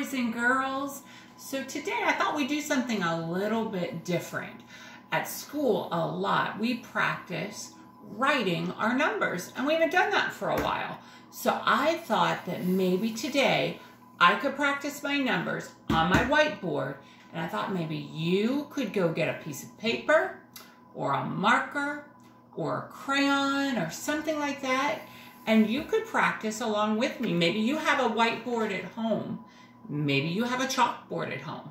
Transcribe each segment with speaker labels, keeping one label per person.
Speaker 1: boys and girls. So today I thought we'd do something a little bit different. At school, a lot, we practice writing our numbers, and we haven't done that for a while. So I thought that maybe today I could practice my numbers on my whiteboard, and I thought maybe you could go get a piece of paper or a marker or a crayon or something like that, and you could practice along with me. Maybe you have a whiteboard at home. Maybe you have a chalkboard at home.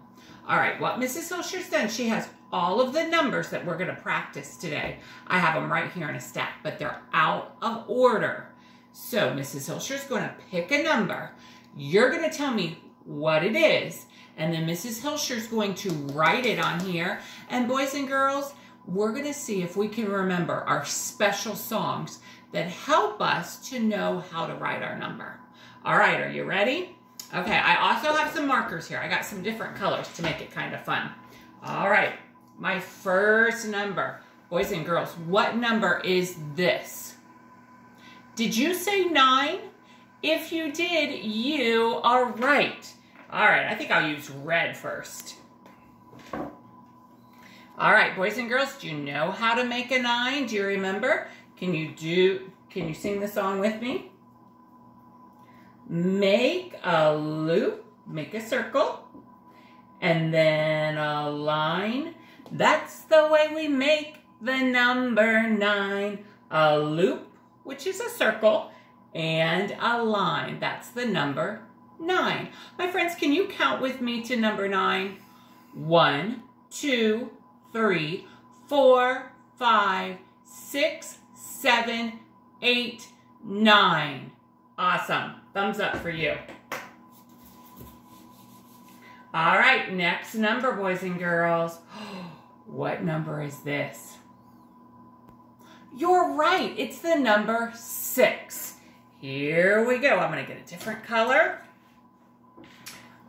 Speaker 1: All right, what Mrs. Hilsher's done, she has all of the numbers that we're going to practice today. I have them right here in a stack, but they're out of order. So Mrs. Hilsher's going to pick a number. You're going to tell me what it is, and then Mrs. Hilsher's going to write it on here. And boys and girls, we're going to see if we can remember our special songs that help us to know how to write our number. All right, are you ready? Okay, I also have some markers here. I got some different colors to make it kind of fun. All right, my first number. Boys and girls, what number is this? Did you say 9? If you did, you are right. All right, I think I'll use red first. All right, boys and girls, do you know how to make a 9? Do you remember? Can you sing the song with me? Make a loop, make a circle, and then a line. That's the way we make the number 9. A loop, which is a circle, and a line. That's the number 9. My friends, can you count with me to number 9? 1, 2, 3, 4, 5, 6, 7, 8, 9. Awesome. Thumbs up for you. All right, next number, boys and girls. What number is this? You're right. It's the number 6. Here we go. I'm going to get a different color.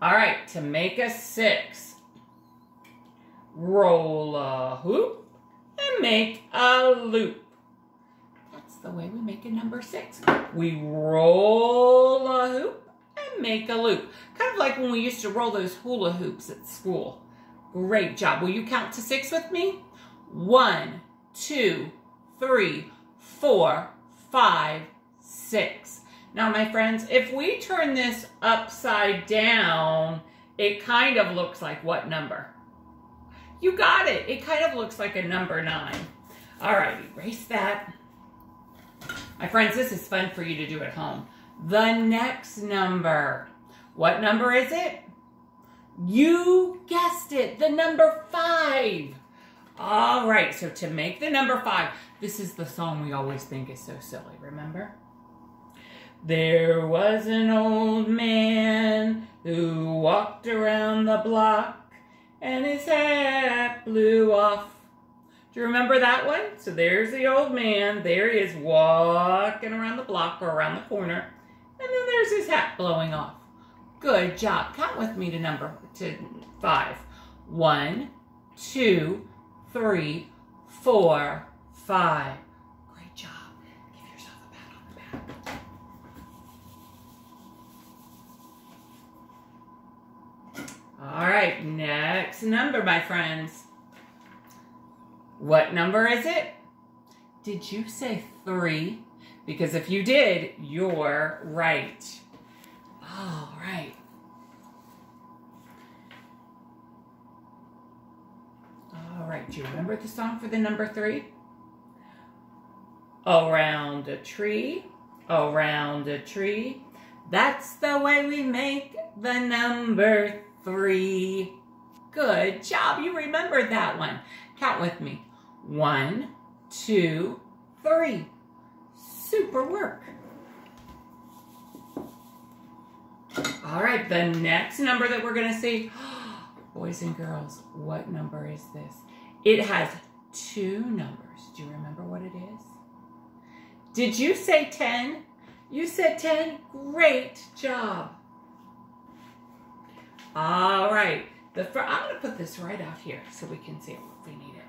Speaker 1: All right, to make a 6, roll a hoop and make a loop. That's the way we make a number 6. We roll a hoop and make a loop. Kind of like when we used to roll those hula hoops at school. Great job. Will you count to 6 with me? 1, 2, 3, 4, 5, 6. Now, my friends, if we turn this upside down, it kind of looks like what number? You got it. It kind of looks like a number 9. All right, erase that. My friends, this is fun for you to do at home. The next number. What number is it? You guessed it, the number 5. All right, so to make the number 5, this is the song we always think is so silly, remember? There was an old man who walked around the block and his hat blew off. Do you remember that one? So there's the old man. There he is walking around the block or around the corner. And then there's his hat blowing off. Good job. Count with me to 5. 1, 2, 3, 4, 5. Great job. Give yourself a pat on the back. All right, next number, my friends. What number is it? Did you say 3? Because if you did, you're right. All right. All right, do you remember the song for the number 3? Around a tree, around a tree. That's the way we make the number 3. Good job, you remembered that one. Count with me. 1, 2, 3. Super work. All right, the next number that we're going to see. Boys and girls, what number is this? It has 2 numbers. Do you remember what it is? Did you say 10? You said 10? Great job. All right. I'm going to put this right out here so we can see it if we need it.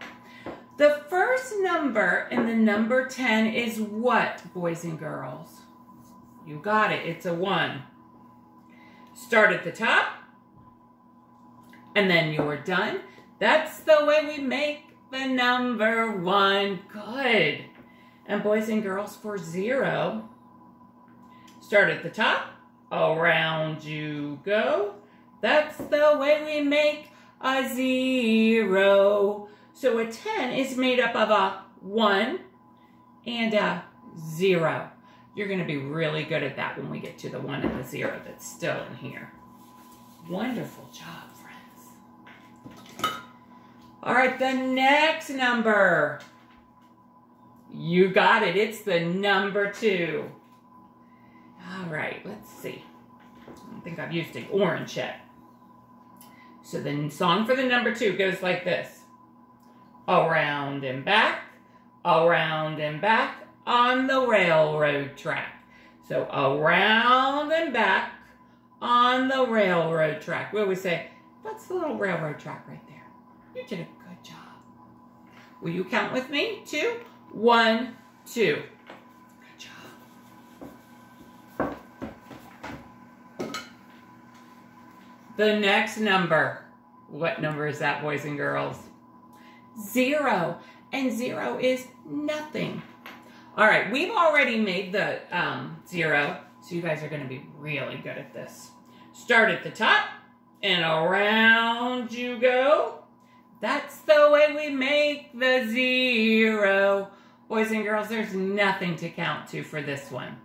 Speaker 1: The first number in the number 10 is what, boys and girls? You got it. It's a 1. Start at the top and then you're done. That's the way we make the number 1. Good. And boys and girls, for 0, start at the top, around you go. That's the way we make a 0. So a 10 is made up of a 1 and a 0. You're going to be really good at that when we get to the 1 and the 0 that's still in here. Wonderful job, friends. All right, the next number. You got it. It's the number 2. All right, let's see. I don't think I've used an orange yet. So the song for the number 2 goes like this. Around and back on the railroad track. So around and back on the railroad track. We always say, that's the little railroad track right there. You did a good job. Will you count with me? 2, 1, 2. Good job. The next number. What number is that, boys and girls? 0. And 0 is nothing. All right, we've already made the 0, so you guys are going to be really good at this. Start at the top, and around you go. That's the way we make the 0. Boys and girls, there's nothing to count to for this one.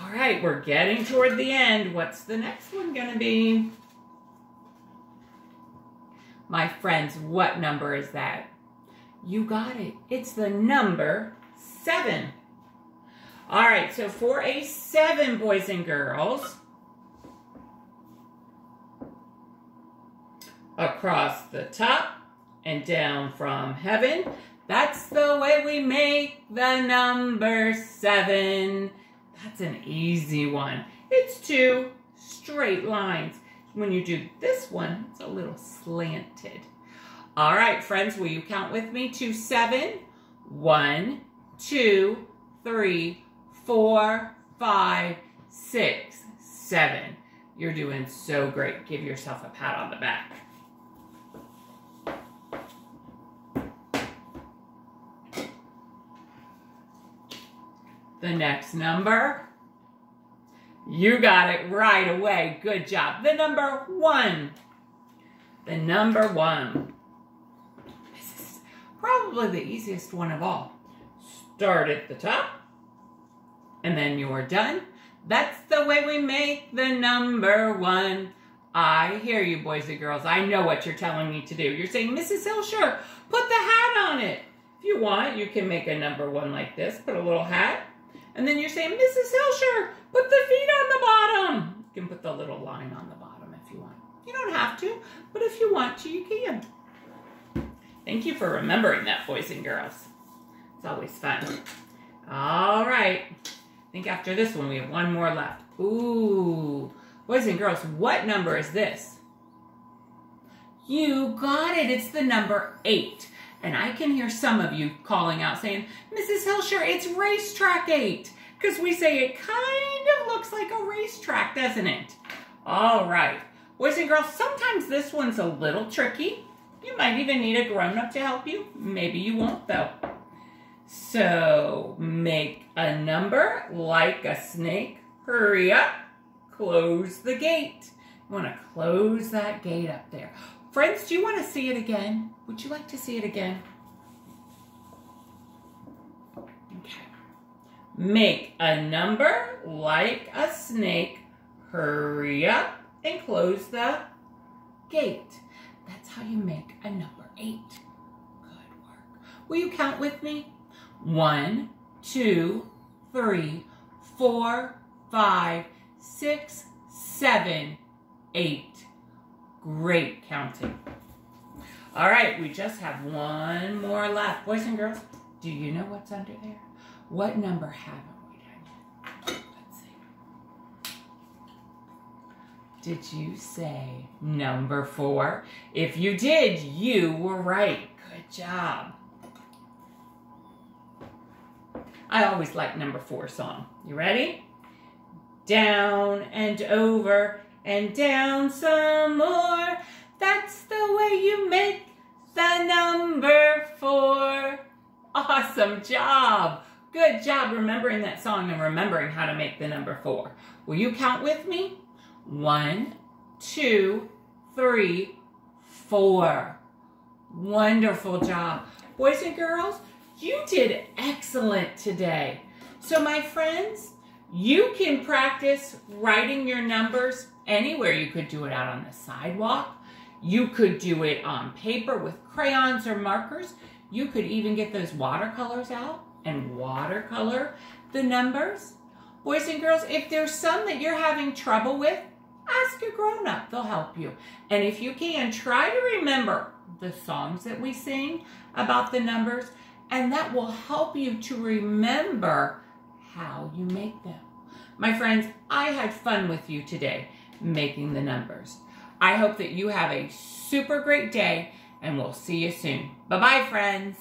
Speaker 1: All right, we're getting toward the end. What's the next one going to be? My friends, what number is that? You got it. It's the number 7. All right, so for a 7, boys and girls, across the top and down from heaven, that's the way we make the number 7. That's an easy one. It's 2 straight lines. When you do this one, it's a little slanted. All right, friends, will you count with me to 7? 1, 2, 3, 4, 5, 6, 7. You're doing so great. Give yourself a pat on the back. The next number. You got it right away. Good job. The number 1. The number 1. This is probably the easiest one of all. Start at the top, and then you're done. That's the way we make the number 1. I hear you, boys and girls. I know what you're telling me to do. You're saying, Mrs. Hilsher, put the hat on it. If you want, you can make a number 1 like this. Put a little hat. And then you're saying, Mrs. Hilsher, put the feet on the bottom. You can put the little line on the bottom if you want. You don't have to, but if you want to, you can. Thank you for remembering that, boys and girls. It's always fun. All right. I think after this one, we have one more left. Ooh. Boys and girls, what number is this? You got it. It's the number 8. And I can hear some of you calling out saying, Mrs. Hilsher, it's racetrack 8. Because we say it kind of looks like a racetrack, doesn't it? All right. Boys and girls, sometimes this one's a little tricky. You might even need a grown-up to help you. Maybe you won't, though. So, make a number like a snake. Hurry up. Close the gate. You want to close that gate up there. Friends, do you want to see it again? Would you like to see it again? Okay. Make a number like a snake. Hurry up and close the gate. That's how you make a number 8. Good work. Will you count with me? 1, 2, 3, 4, 5, 6, 7, 8. Great counting. All right, we just have one more left. Boys and girls, do you know what's under there? What number haven't we done yet? Let's see. Did you say number 4? If you did, you were right. Good job. I always like number 4 song. You ready? Down and over and down some more. That's the way you make the number 4. Awesome job. Good job remembering that song and remembering how to make the number 4. Will you count with me? 1, 2, 3, 4. Wonderful job. Boys and girls, you did excellent today. So my friends, you can practice writing your numbers anywhere. You could do it out on the sidewalk. You could do it on paper with crayons or markers. You could even get those watercolors out and watercolor the numbers. Boys and girls, if there's some that you're having trouble with, ask a grown-up. They'll help you. And if you can, try to remember the songs that we sing about the numbers, and that will help you to remember how you make them. My friends, I had fun with you today making the numbers. I hope that you have a super great day, and we'll see you soon. Bye-bye, friends.